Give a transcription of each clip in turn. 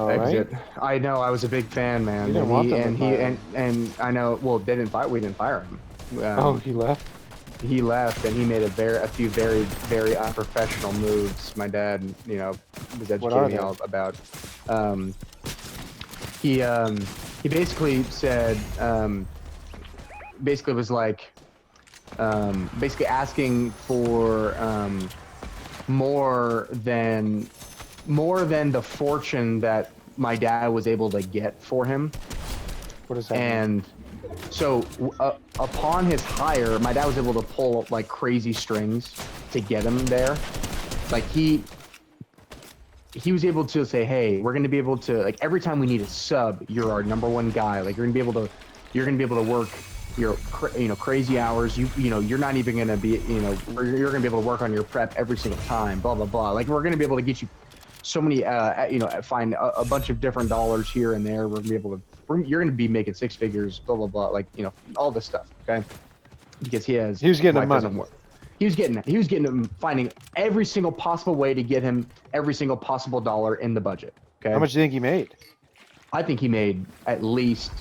exit. right? I know. I was a big fan, man. You didn't And want he them to and he fire. and I know. Well, they didn't fire. We didn't fire him. Oh, he left. He left, and he made a few very unprofessional moves. My dad, you know, was What are educating me they? all about. Um, he basically said, basically was like, basically asking for more than the fortune that my dad was able to get for him. What does that mean? And so upon his hire, my dad was able to pull like crazy strings to get him there. Like he was able to say, hey, we're going to be able to, like, every time we need a sub, you're our #1 guy. Like, you're going to be able to work your crazy hours. You know, you're not even going to be, you know, you're going to be able to work on your prep every single time, blah blah blah. Like, we're going to be able to get you so many you know, find a bunch of different dollars here and there. We're going to be able to, you're going to be making 6 figures, blah blah blah, like, you know, all this stuff, okay? Because he He was getting life money. doesn't work. He was getting him, finding every single possible way to get him every single possible dollar in the budget. Okay. How much do you think he made? I think he made at least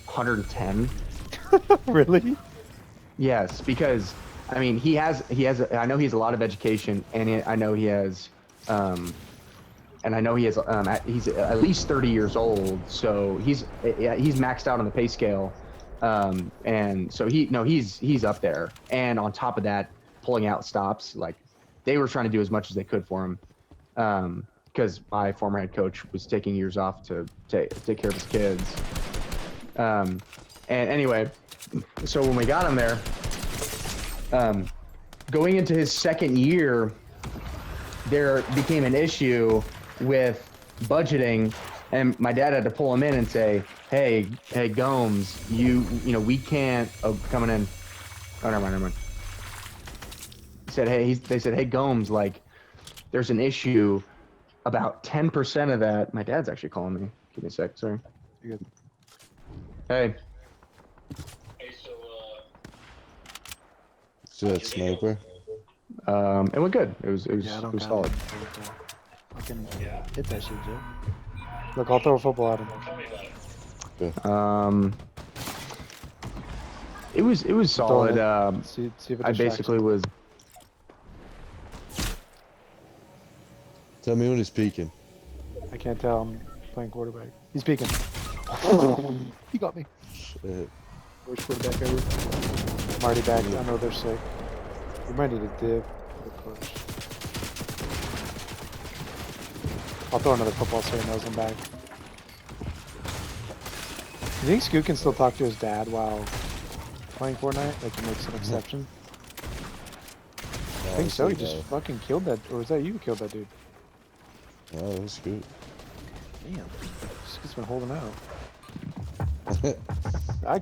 110. Really? Yes, because I mean he has I know he has a lot of education, and I know he has he's at least 30 years old, so he's maxed out on the pay scale. And so he's up there, and on top of that, pulling out stops. Like, they were trying to do as much as they could for him, because my former head coach was taking years off to take care of his kids. And anyway, so when we got him there, going into his second year, there became an issue with budgeting, and my dad had to pull him in and say, hey Gomes, you know, we can't. Oh, coming in. Oh, never mind. He said, they said, hey Gomes, like, there's an issue. About 10% of that. My dad's actually calling me. Give me a sec. Sorry. You're good. Hey. So that sniper? It went good. It was Yeah, I don't it was got solid. him. I can hit that shit, Joe. Look, I'll throw a football at him. It was solid. See if it I basically was. Tell me when he's peeking. I can't tell. I'm playing quarterback. He's peeking. He got me. Shit. Worst quarterback ever. I'm already back. I know they're sick. We might need a div. Push. I'll throw another football so he knows I'm back. You think Scoot can still talk to his dad while playing Fortnite? Like, he makes an exception? I think so. He just fucking killed that. Or was that you who killed that dude? Oh, that's good. Damn. Scoot's been holding out. I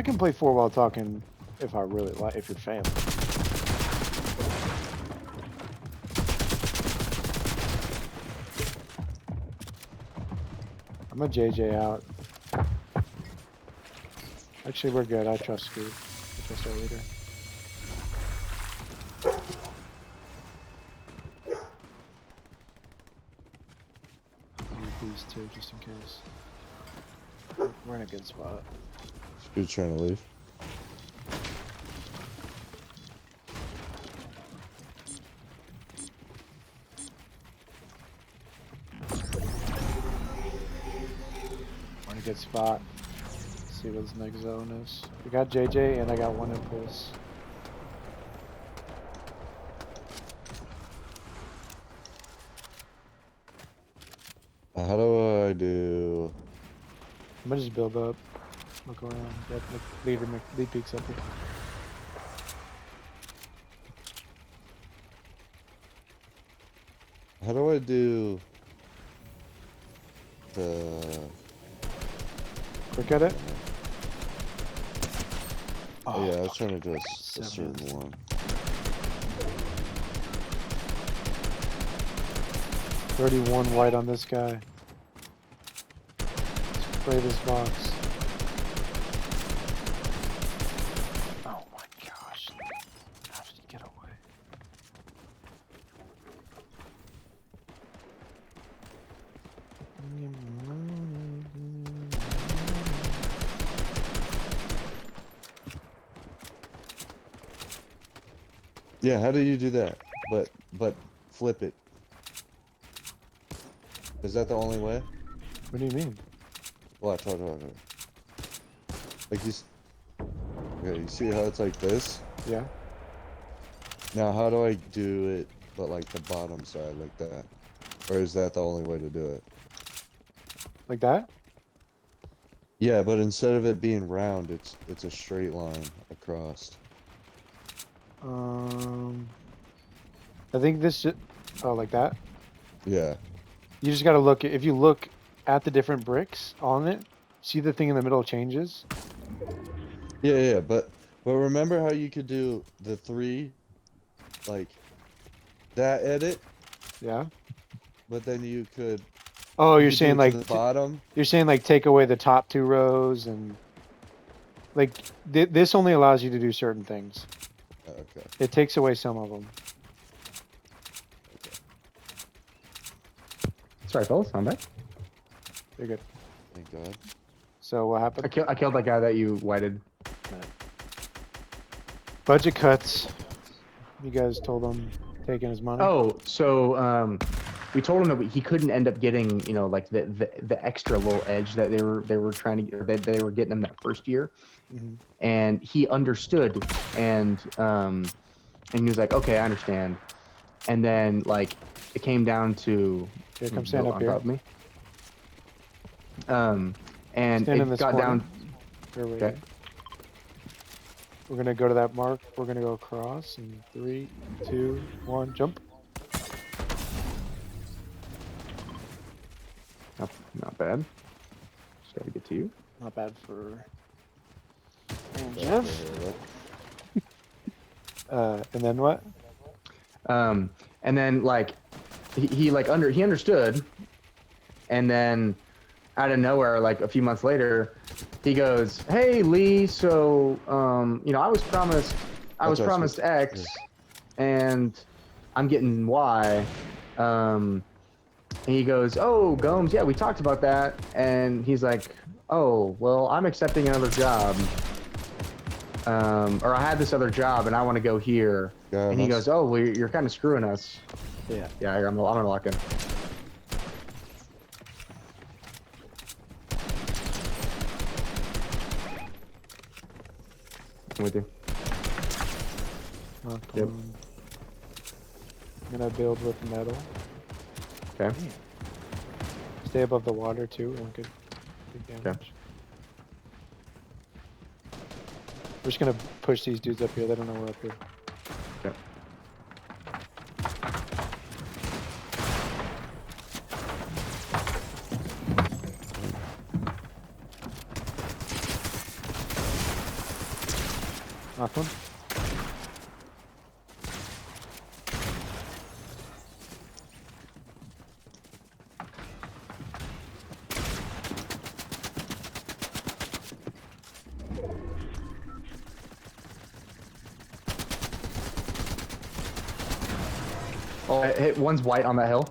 can play 4 while talking if I really like, if you're family. I'm a JJ out. Actually, we're good. I trust Scoot. I trust our leader. These two, just in case. We're in a good spot. Good trying to leave. We're in a good spot. Let's see what his next zone is. We got JJ and I got 1 impulse. How do I do? I'm gonna just build up. Look around. That lead peeks up here. How do I do the? Quick at it. Oh yeah, I was trying to do a certain one. 31 white on this guy. Let's play this box. Oh my gosh. How did he get away? Yeah, how do you do that? But flip it. Is that the only way? What do you mean? Watch. Like okay, you see how it's like this? Yeah. Now how do I do it, but like the bottom side like that? Or is that the only way to do it? Like that? Yeah, but instead of it being round, it's a straight line across. I think this should. Oh, like that? Yeah. You just gotta look. If you look at the different bricks on it, see the thing in the middle changes? Yeah, but remember how you could do the 3, like, that edit, Yeah. but then you could Oh, you you're could do saying it like to the bottom? you're saying like take away the top 2 rows and like this only allows you to do certain things. Okay. It takes away some of them. Sorry, fellas, I'm back. You're good. Thank God. So what happened? I killed that guy that you whited. Budget cuts. You guys told him taking his money. Oh, so we told him that he couldn't end up getting, you know, like the extra little edge that they were trying to get, that they were getting him that first year, and he understood, and he was like, okay, I understand, and then like it came down to Here, come stand up on here. top of me, and Stand in it this got corner. down. Here, wait. Okay. We're gonna go to that mark. We're gonna go across in 3, 2, 1, jump. Not bad. Just gotta get to you. Not bad for. And That's Jeff. fair, And then what? And then like he understood, and then out of nowhere, like a few months later, he goes, "Hey Lee, so you know, I was promised X, and I'm getting Y." And he goes, "Oh, Gomes, yeah, we talked about that." And he's like, "Oh, well, I'm accepting another job. Or I had this other job, and I want to go here." Yeah, And he goes, "Oh, well, you're kind of screwing us." Yeah. Yeah, I'm gonna lock in. I'm with you. Yep. I'm gonna build with metal. Okay. Stay above the water too. Won't get big damage. We're just gonna push these dudes up here. They don't know we're up here. Okay. Knock one. Oh, I hit one's white on that hill.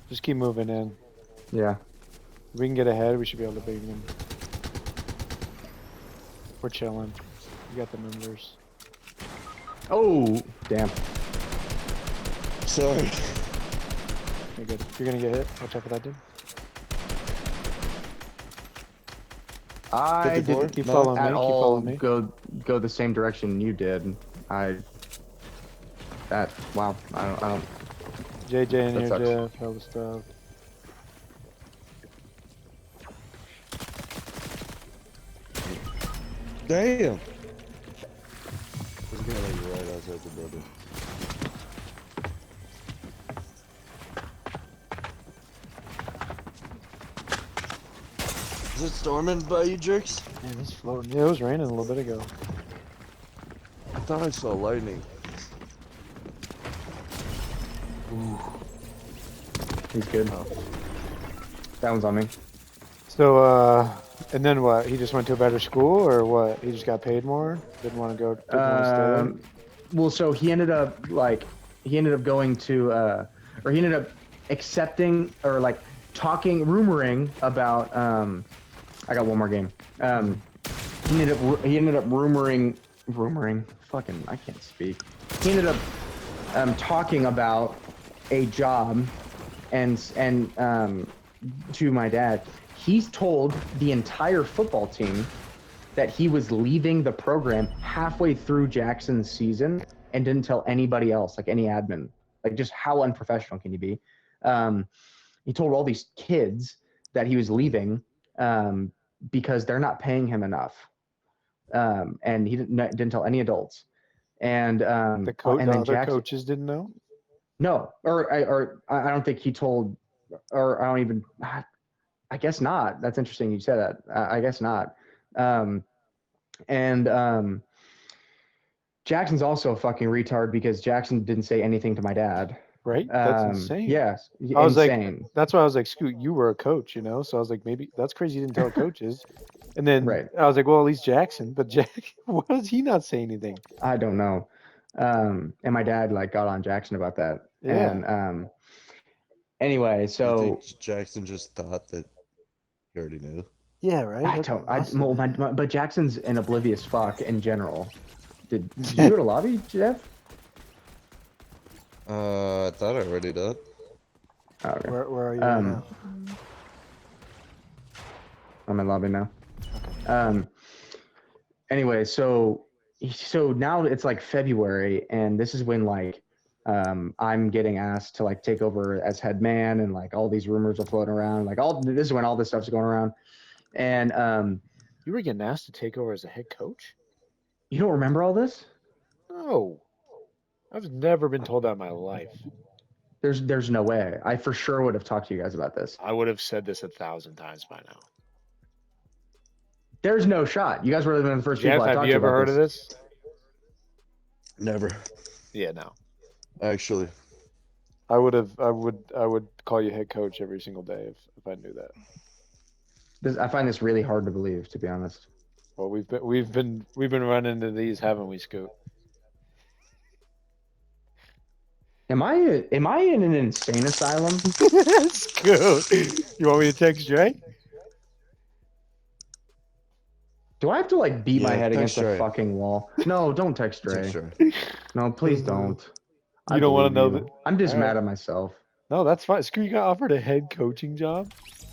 Just keep moving in. Yeah. If we can get ahead, we should be able to beat them. We're chilling. We got the numbers. Oh, damn. Sorry. Okay, good. You're gonna get hit. Watch out for that dude. I Hit the door? didn't Keep No, following me. at Keep all following me. go the same direction you did. Wow. I don't. JJ in That here, sucks. Jeff. All the stuff. Damn. There's a guy like right outside the building. Is it storming by you jerks? Man, it's floating. Yeah, it was raining a little bit ago. I thought I saw lightning. He's good. That one's on me. So, and then what? He just went to a better school, or what? He just got paid more? Didn't want to go. Didn't want to stay. well, so he ended up going to or he ended up accepting or like talking, rumoring about I got one more game. He ended up rumoring. Fucking, I can't speak. He ended up talking about a job, and to my dad. He's told the entire football team that he was leaving the program halfway through Jackson's season and didn't tell anybody else, like any admin. Like, just how unprofessional can you be? He told all these kids that he was leaving because they're not paying him enough. And he didn't tell any adults. And The other coaches didn't know. No, or I don't think he told, or I don't even. I guess not. That's interesting. You said that. I guess not. Jackson's also a fucking retard because Jackson didn't say anything to my dad. Right? That's insane. Yes, I was insane. like, that's why I was like, Scoot, you were a coach, you know? So I was like, maybe that's crazy you didn't tell coaches. And then Right. I was like, well, at least Jackson. But why does he not say anything? I don't know. And my dad like got on Jackson about that. Yeah. And anyway, You so think Jackson just thought that he already knew? Yeah, right? I That's don't. awesome. But Jackson's an oblivious fuck in general. Did you go to lobby, Jeff? I thought I already did. Oh, okay. Where are you right now? I'm in lobby now. Anyway, so now it's like February, and this is when like I'm getting asked to like take over as head man, and like all these rumors are floating around. Like this is when all this stuff's going around, and You were getting asked to take over as a head coach? you don't remember all this? No. I've never been told that in my life. There's no way. I for sure would have talked to you guys about this. I would have said this 1,000 times by now. There's no shot. You guys were one of the first Jeff, people I have talked you to ever about heard of this? Never. Yeah, no. Actually. I would call you head coach every single day if I knew that. I find this really hard to believe, to be honest. Well, we've been running into these, haven't we, Scoot? Am I in an insane asylum? Scoot. You want me to text Jay? Do I have to like beat my Yeah, head against text a Dre. fucking wall? No, don't text Dre. Text Dre. No, please don't. You don't want to know that? I'm just All right. mad at myself. No, that's fine. Scoot, you got offered a head coaching job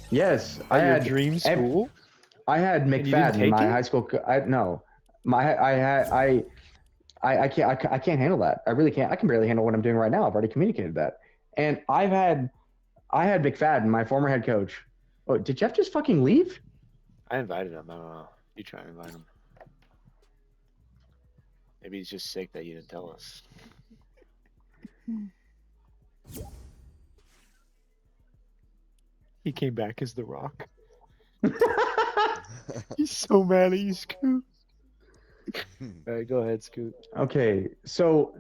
Yes, at your dream school. I had you didn't McFadden, take my it? high school. I can't handle that. I really can't. I can barely handle what I'm doing right now. I've already communicated that, and I had McFadden, my former head coach. Oh, did Jeff just fucking leave? I invited him. I don't know. You try to invite him. Maybe he's just sick that you didn't tell us. He came back as The Rock. He's so mad at you, Scoot. All right, go ahead, Scoot. Okay, so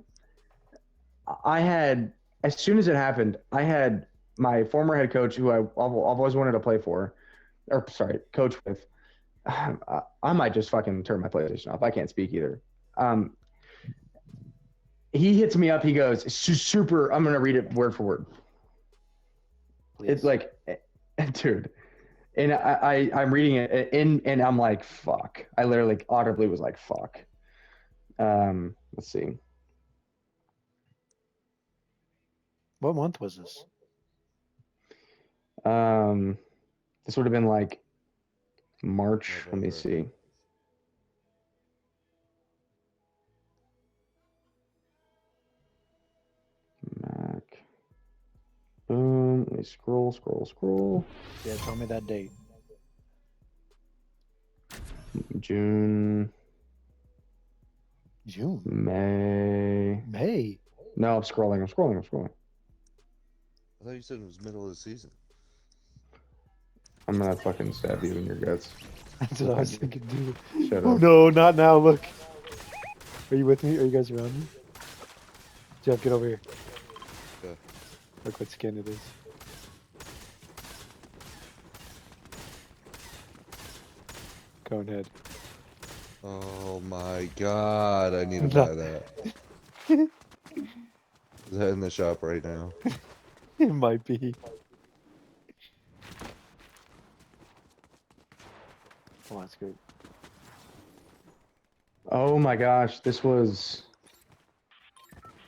as soon as it happened, I had my former head coach, who I've always wanted to play for, coach with. I might just fucking turn my PlayStation off. I can't speak either. He hits me up. He goes, super. I'm going to read it word for word. Please. It's like, dude. And I'm reading it and I'm like, fuck. I literally audibly was like, fuck. Let's see. What month was this? This would have been like March. Let me November. see. Mac. Boom. Let me scroll. Yeah, tell me that date. June. May. May. No, I'm scrolling. I thought you said it was middle of the season. I'm gonna fucking stab you in your guts. That's what I was thinking, dude. Shut Oh up. no, not now. Look. Are you with me? Are you guys around me? Jeff, get over here. Okay. Look what skin it is. Go ahead. Oh my god, I need to buy that. Is that in the shop right now? It might be. Oh, that's good. Oh my gosh, this was.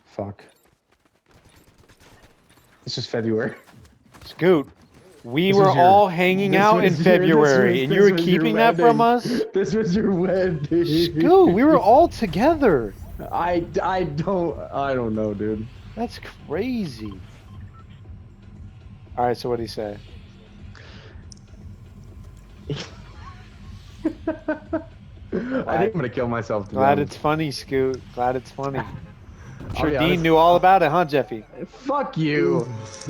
Fuck. This was February. Scoot, we This were was your- all hanging this out in was your- February, and you this were was your keeping that from wedding. us? This was your wedding. Scoot, we were all together. I don't know, dude. That's crazy. All right, so what do you say? I think I'm gonna kill myself. To be Glad honest. it's funny, Scoot. Glad it's funny. I'll Sure, be Dean honest. knew all about it, huh, Jeffy? Fuck you.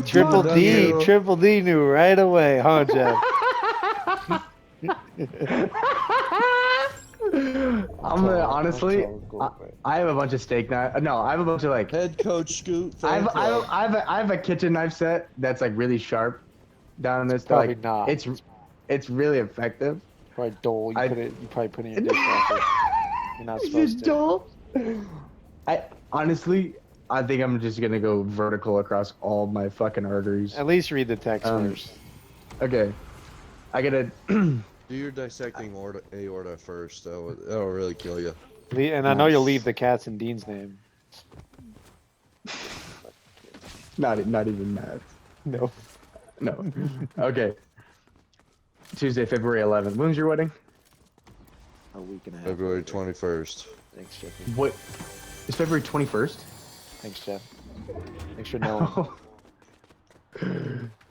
Triple Fuck D, you. Triple D knew right away, huh, Jeff? I'm gonna honestly. I have a bunch of steak knives. No, I have a bunch of like. Head coach Scoot. I Fan club. have a kitchen knife set that's like really sharp. Down in this. Probably like, not. It's really effective. Probably dull. I- You probably put it in your dishwasher. You're not It's supposed to. dull. I honestly, I think I'm just gonna go vertical across all my fucking arteries. At least read the text first. Okay, I gotta. Do your dissecting aorta first. That'll really kill you. And I know you'll leave the cats in Dean's name. Not even mad. No. No. Okay. Tuesday, February 11th. When's your wedding? A week and a half. February 21st. Thanks, Jeffy. What? It's February 21st. Thanks, Jeff. Thanks for knowing.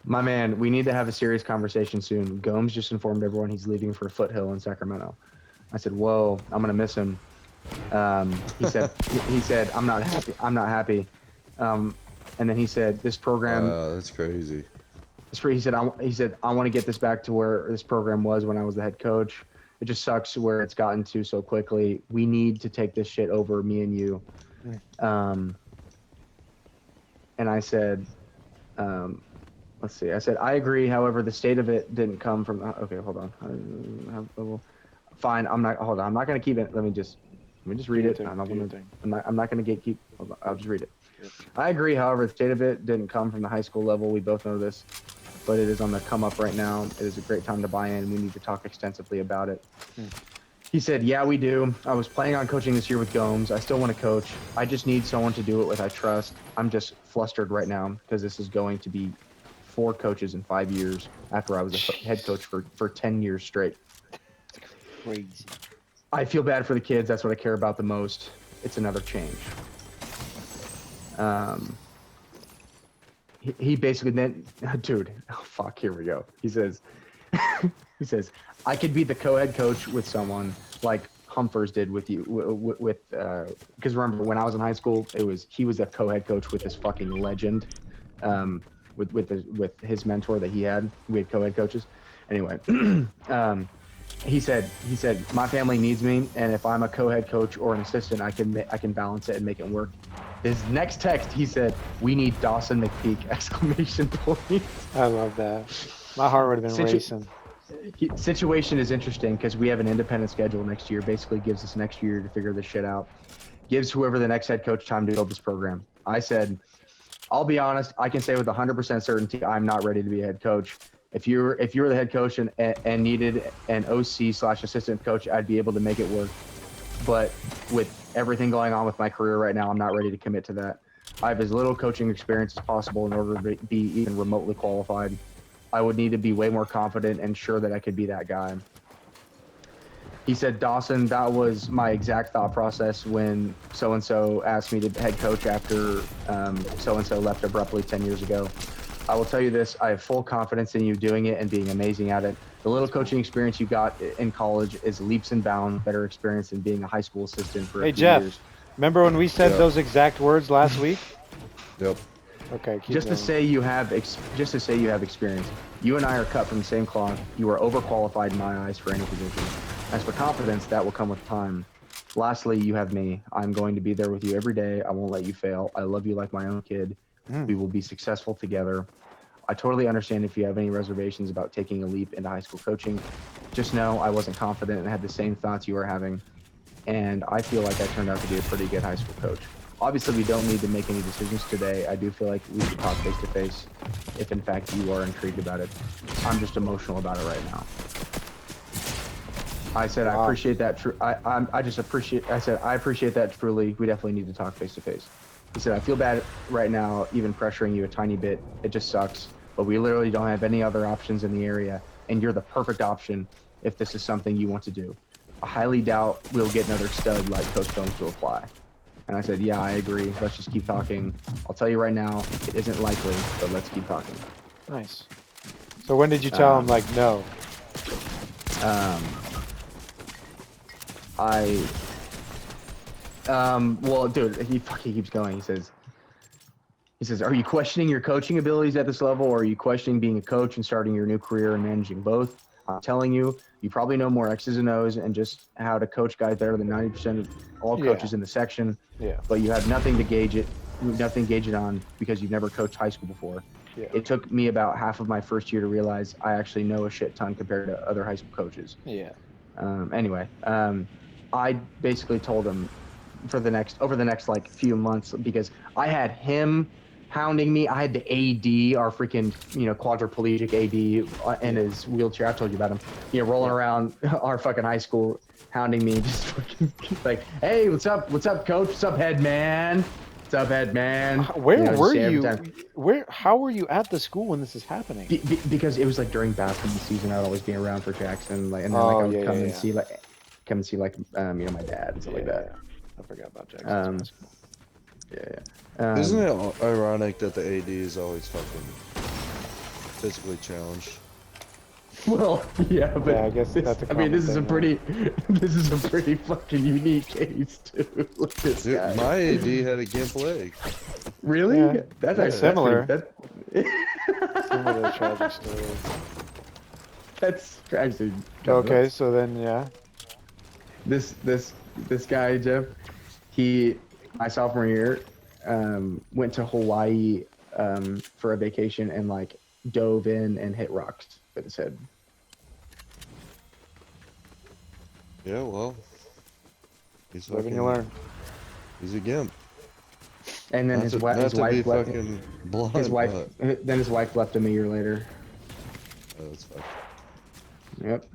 My man, we need to have a serious conversation soon. Gomes just informed everyone he's leaving for Foothill in Sacramento. I said, "Whoa, I'm gonna miss him." He said, "I'm not happy. I'm not happy." And then he said, "This program." That's crazy. He said, "I want to get this back to where this program was when I was the head coach. It just sucks where it's gotten to so quickly. We need to take this shit over, me and you." And I said, let's see. I said, "I agree. However, the state of it didn't come from." Okay, hold on. Fine. I'm not. Hold on. I'm not gonna keep it. Let me just read it. I'm not gonna gatekeep. Hold on, I'll just read it. I agree. However, the state of it didn't come from the high school level. We both know this, but it is on the come up right now. It is a great time to buy in. We need to talk extensively about it. He said, "Yeah, we do. I was planning on coaching this year with Gomes. I still want to coach. I just need someone to do it with I trust. I'm just flustered right now because this is going to be 4 coaches in 5 years after I was a head coach for 10 years straight. Crazy. I feel bad for the kids. That's what I care about the most. It's another change." He basically then, dude, oh fuck, here we go. He says, "I could be the co-head coach with someone like Humphers did with you, because remember when I was in high school, he was a co-head coach with this fucking legend, with his mentor that he had. We had co-head coaches. Anyway, he said my family needs me, and if I'm a co-head coach or an assistant, I can balance it and make it work." His next text, he said, "We need DAWSON McPeak!" Exclamation point. I love that. My heart would have been racing. Situation is interesting because we have an independent schedule next year. Basically gives us next year to figure this shit out. Gives whoever the next head coach time to build this program. I said, "I'll be honest. I can say with 100% certainty, I'm not ready to be a head coach. If you were the head coach and needed an OC/assistant coach, I'd be able to make it work. But with everything going on with my career right now, I'm not ready to commit to that. I have as little coaching experience as possible in order to be even remotely qualified. I would need to be way more confident and sure that I could be that guy." He said, "Dawson, that was my exact thought process when so-and-so asked me to head coach after so-and-so left abruptly 10 years ago. I will tell you this, I have full confidence in you doing it and being amazing at it. The little coaching experience you got in college is leaps and bounds better experience than being a high school assistant for a few Jeff, years." remember when we said those exact words last week? Yep. Okay, keep Just to going. say you have experience. You and I are cut from the same cloth. You are overqualified in my eyes for any position. As for confidence, that will come with time. Lastly, you have me. I'm going to be there with you every day. I won't let you fail. I love you like my own kid. We will be successful together. I totally understand if you have any reservations about taking a leap into high school coaching. Just know I wasn't confident and had the same thoughts you are having. And I feel like I turned out to be a pretty good high school coach. obviously we don't need to make any decisions today. I do feel like we should talk face to face if in fact you are intrigued about it. I'm just emotional about it right now. I said I appreciate that. I said I appreciate that truly. We definitely need to talk face to face. He said I feel bad right now, even pressuring you a tiny bit. It just sucks. But we literally don't have any other options in the area, and you're the perfect option if this is something you want to do. I highly doubt we'll get another stud like Coach Jones to apply. And I said, yeah, I agree. Let's just keep talking. I'll tell you right now, it isn't likely, but let's keep talking. Nice. So when did you tell him, like, no? Well, dude, he keeps going. He says, are you questioning your coaching abilities at this level, or are you questioning being a coach and starting your new career and managing both? I'm telling you, you probably know more X's and O's and just how to coach guys better than 90% of all coaches in the section. Yeah. But you have nothing to gauge it on because you've never coached high school before. Yeah. It took me about half of my first year to realize I actually know a shit ton compared to other high school coaches. Yeah. Anyway, I basically told him over the next like few months, because I had him hounding me. I had the AD, our freaking, quadriplegic AD in his wheelchair. I told you about him. Rolling around our fucking high school, hounding me, just fucking like, hey, what's up, coach? What's up, head man? What's up, head man? Where were you? How were you at the school when this is happening? Because it was like during basketball season. I'd always be around for Jackson, and then I would come and see my dad and stuff like that. I forgot about Jackson. Isn't it ironic that the AD is always fucking physically challenged? Well, yeah, but I guess that's a this is a pretty fucking unique case too. Look at this guy. My AD had a gimp leg. Really? Yeah, that's actually similar. Similar tragic story. That's actually okay. So then, this guy Jeff, my sophomore year, went to Hawaii for a vacation and like dove in and hit rocks with his head. Yeah, well, he's live and you learn. He's a gimp. And then his wife left. Blunt, Then his wife left him a year later. Oh, that's fucked. Yep.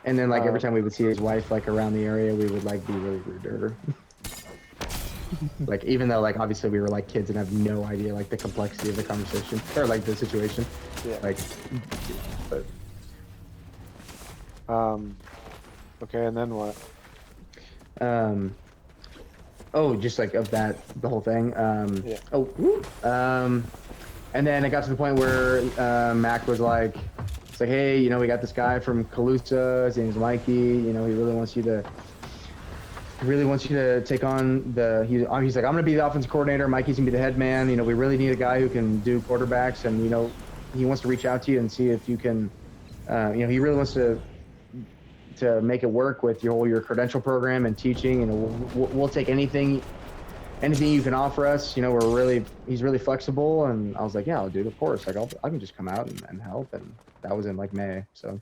And then like every time we would see his wife like around the area, we would like be really rude to her. Like, even though like obviously we were like kids and have no idea like the complexity of the conversation or like the situation. Yeah. Like, but. Okay, and then what? Oh, just like of that, the whole thing. Yeah. Oh, woo. And then it got to the point where Mac was like, it's like, hey, we got this guy from Calusa. His name's Mikey. He really wants you to take on the. He's like, I'm gonna be the offensive coordinator. Mikey's gonna be the head man. We really need a guy who can do quarterbacks, and he wants to reach out to you and see if you can. He really wants to make it work with your credential program and teaching. We'll take anything you can offer us. He's really flexible. And I was like, yeah, dude, of course. Like I can just come out and help. And that was in like May. So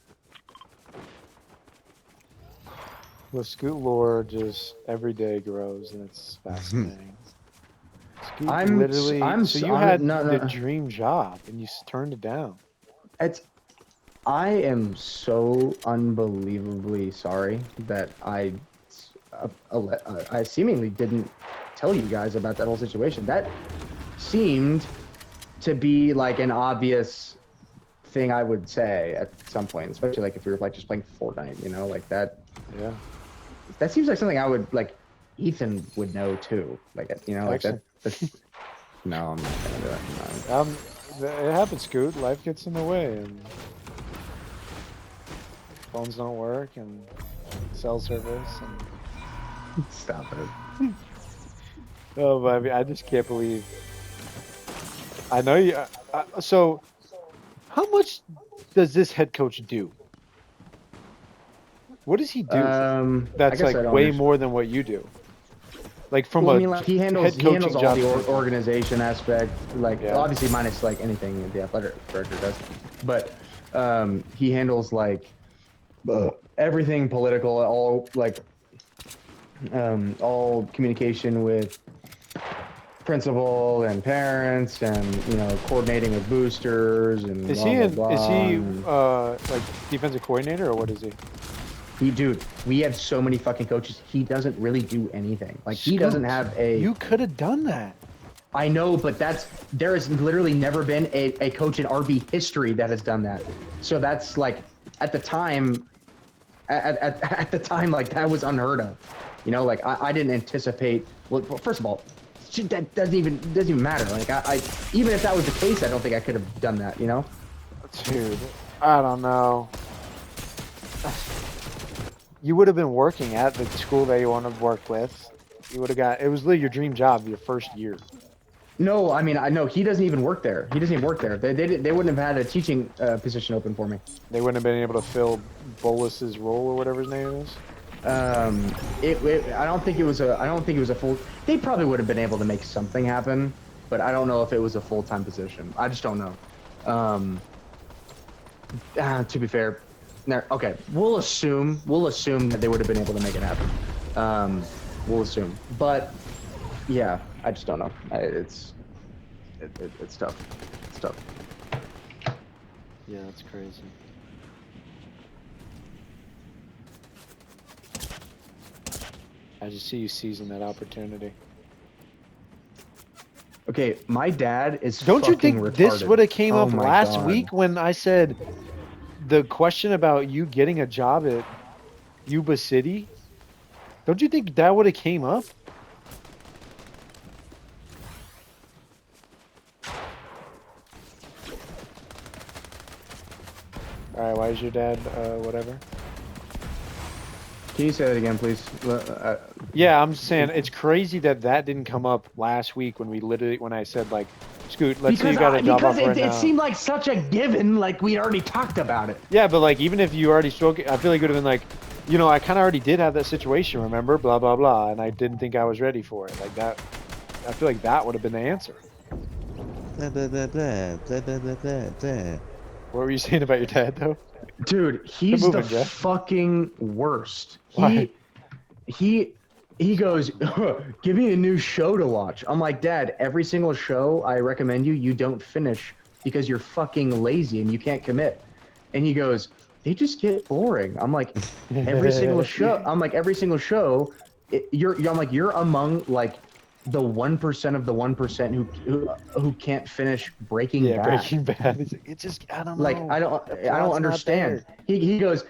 the Scoot lore just every day grows, and it's fascinating. Scoot you had the dream job and you turned it down. I am so unbelievably sorry that I seemingly didn't tell you guys about that whole situation. That seemed to be like an obvious thing I would say at some point, especially like if we were like just playing Fortnite, like that. Yeah. That seems like something I would like. Ethan would know too. Like like that. No, I'm not gonna do it. No. It happens, Scoot. Life gets in the way, and phones don't work, and cell service, and stop it. Oh, but I mean, I just can't believe. I know you. So, how much does this head coach do? What does he do? That's like way more than what you do. Like from he handles all the organization aspect. Like obviously minus like anything the athletic director does, but he handles like everything political. All like all communication with principal and parents, and coordinating with boosters and Is blah, he blah, is blah. he like defensive coordinator or what is he? Dude, we have so many fucking coaches. He doesn't really do anything. Like, he doesn't have a. You could have done that. I know, but there has literally never been a coach in RB history that has done that. So that's like, at the time, at the time, like, that was unheard of. Like, I didn't anticipate. Well, first of all, shit, that doesn't even matter. Like, I even if that was the case, I don't think I could have done that. Dude, I don't know. You would have been working at the school that you want to work with. You would have got. It was literally your dream job your first year. No, I mean, I know he doesn't even work there. He doesn't even work there. They wouldn't have had a teaching position open for me. They wouldn't have been able to fill Bolus's role or whatever his name is. I don't think it was a full. They probably would have been able to make something happen, but I don't know if it was a full-time position. I just don't know. To be fair, okay, we'll assume that they would have been able to make it happen. We'll assume, but yeah, I just don't know. It's tough. It's tough. Yeah, that's crazy. I just see you seizing that opportunity. Okay, my dad is. Don't you think retarded. this would have came up last God. week when I said the question about you getting a job at Yuba City? Don't you think that would have came up? All right, why is your dad whatever? Can you say that again, please? Yeah, I'm just saying it's crazy that didn't come up last week when I said like, Scoot, let's say you got a job offer right now. It seemed like such a given, like we already talked about it. Yeah, but like even if you already spoke, I feel like it would have been like, I kind of already did have that situation, remember? Blah blah blah, and I didn't think I was ready for it. Like that, I feel like that would have been the answer. What were you saying about your dad though? Dude, he's the fucking worst. Why? He goes, give me a new show to watch. I'm like, Dad, every single show I recommend you don't finish because you're fucking lazy and you can't commit. And he goes, they just get boring. I'm like, every single show. I'm like, every single show. You're among like the 1% of the 1% who can't finish Breaking Bad. Breaking Bad. It's just I don't know. Like I don't understand. He goes,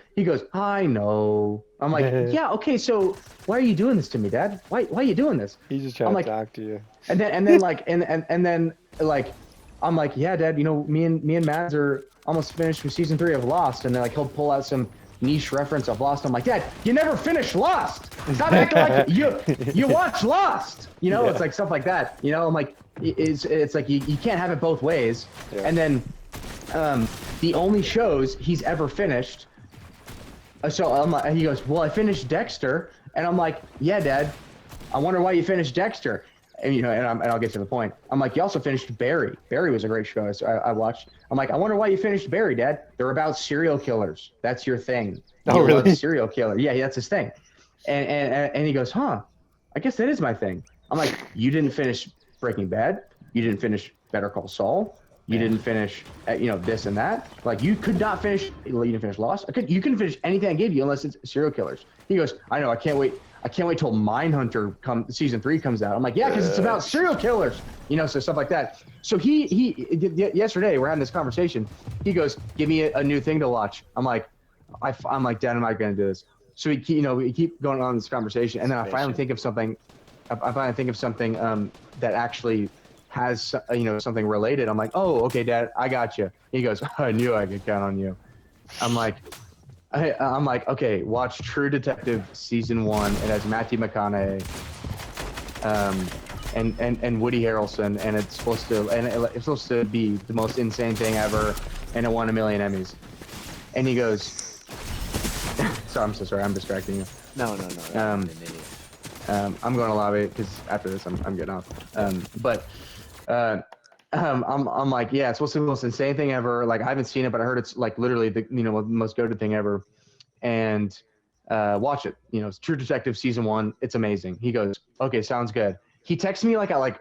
I know. I'm like, yeah, okay, so why are you doing this to me, Dad? Why are you doing this? He's just trying to talk to you. And then like and then like I'm like, yeah, Dad, me and Mads are almost finished with season 3 of Lost, and then like he'll pull out some niche reference of Lost. I'm like, Dad, you never finished Lost. Stop acting like you watch Lost. It's like stuff like that. I'm like, it's like you can't have it both ways. Yeah. And then the only shows he's ever finished. So I'm like, he goes, well, I finished Dexter, and I'm like, yeah, Dad, I wonder why you finished Dexter. And and I'll get to the point. I'm like, you also finished Barry. Barry was a great show. I watched. I'm like, I wonder why you finished Barry, Dad. They're about serial killers. That's your thing. Oh, really? Serial killer. Yeah, that's his thing. And he goes, huh? I guess that is my thing. I'm like, you didn't finish Breaking Bad. You didn't finish Better Call Saul. You didn't finish, this and that. Like, you could not finish. You didn't finish Lost. You couldn't finish anything I gave you unless it's serial killers. He goes, I know. I can't wait till Mindhunter season 3 comes out. I'm like, yeah, because it's about serial killers. So stuff like that. So yesterday we're having this conversation. He goes, give me a new thing to watch. I'm like, Dad, I'm not gonna do this. So we keep going on this conversation, and then I finally think of something. That actually has something related. I'm like, oh, okay, Dad, I got you. He goes, I knew I could count on you. I'm like, okay, watch True Detective season 1. It has Matthew McConaughey, and Woody Harrelson, and it's supposed to be the most insane thing ever, and it won 1 million Emmys. And he goes, sorry, I'm so sorry, I'm distracting you. No. I'm going to lobby because after this I'm getting off. I'm like, yeah, it's supposed to be the most insane thing ever. Like, I haven't seen it, but I heard it's like literally the most goated thing ever. And Watch it. You know, it's True Detective season 1. It's amazing. He goes, okay, sounds good. He texts me like at like